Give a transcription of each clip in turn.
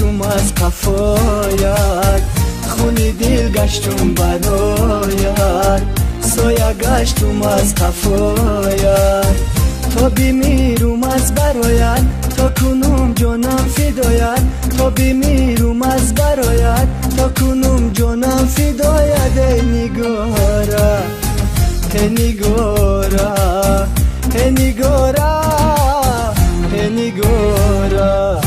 گشتم از قفایت، خونی دل گشتم برایت، سایه گشتم از قفایت. تا بمیرم از برایت، تا کنم جانم فدایت، تا بمیرم از برایت، تا کنم جانم فدایت. ای نگارا ای نگارا ای نگارا ای نگارا.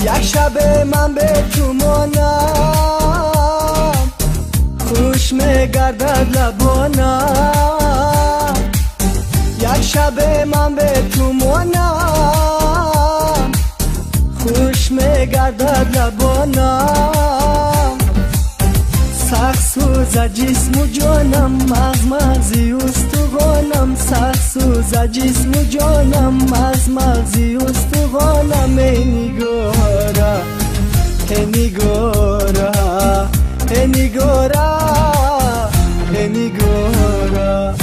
یک شب من به تو مانم، خوش میگردد لبانم. یک شب من به تو مانم، خوش میگردد لبانم. سخت سوز جسم و جانم، مغزی استخوانم. سخت سوز جسم و جانم، مغزی استخوانم. ای نگارا ای نگارا ای نگارا ای نگارا.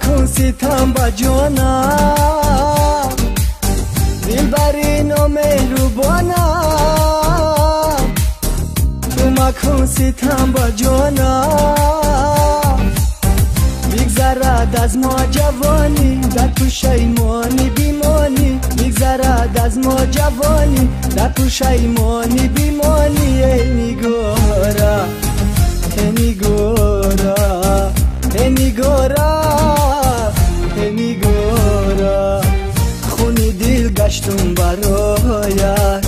کن ستم با جانم، دلبری نامهربانم. تو مکن ستم با جانم، بگذرد از ما جوانی، در پشیمانی بیمانی. بگذرد از ما جوانی، در پشیمانی بیمانی. ای نگارا ای نگارا ای نگارا ای نگارا. خونی دل گشتم برایت،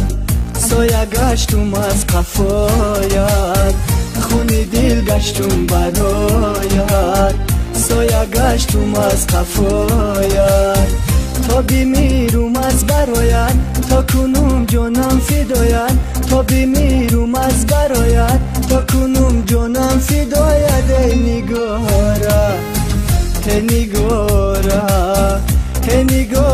سایه گشتم از قفایت. خونی دل گشتم برایت، سایه گشتم از قفایت. تا بمیرم از برایت، تا کنم جانم فدایت. تا بمیرم از برایت، تا کنم جانم فدایت. ای نگارا ای نگارا ای نگارا.